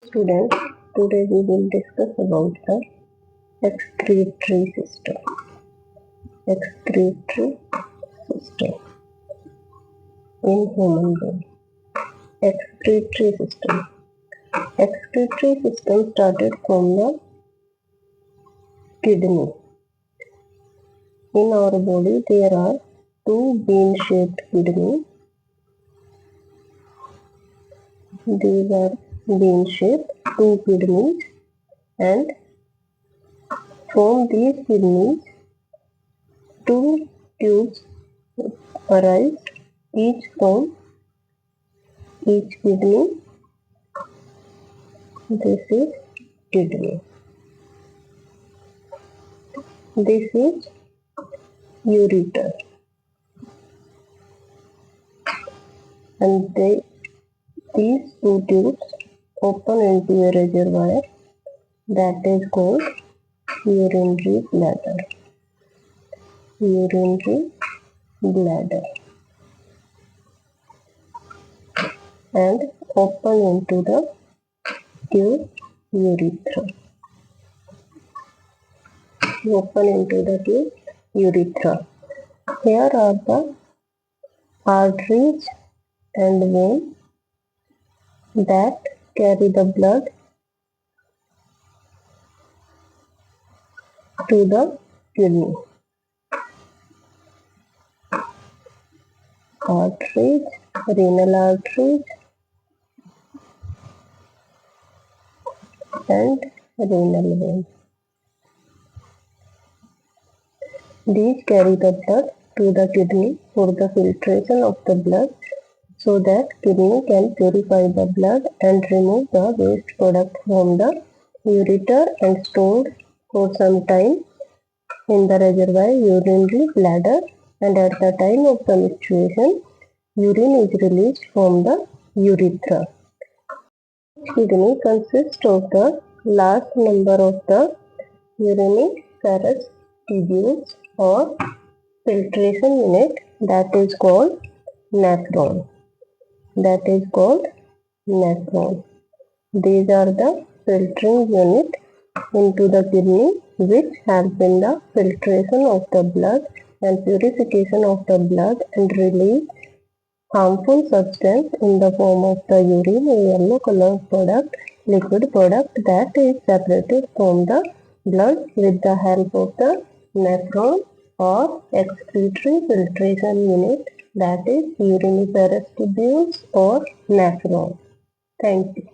Students, today we will discuss about the excretory system. Excretory system in human being. Excretory system. Excretory system started from the kidney. In our body, there are two bean-shaped kidneys. These are bean-shaped, two kidneys, and from these kidneys, two tubes arise, each from each kidney. This is kidney. This is ureter. And these two tubes open into a reservoir that is called urinary bladder. Urinary bladder. And open into the tube urethra. Open into the tube urethra. Here are the arteries and veins that carry the blood to the kidney. Arteries, renal arteries and renal veins. These carry the blood to the kidney for the filtration of the blood so that kidney can purify the blood and remove the waste product from the ureter and stored for some time in the reservoir urinary bladder, and at the time of the menstruation, urine is released from the urethra. Kidney consists of the last number of the uriniferous tubules or filtration unit that is called nephron. These are the filtering unit into the kidney which help in the filtration of the blood and purification of the blood and release harmful substance in the form of the urine, a yellow colored product, liquid product that is separated from the blood with the help of the nephron or excretory filtration unit, that is uriniferous tubules or nephron. Thank you.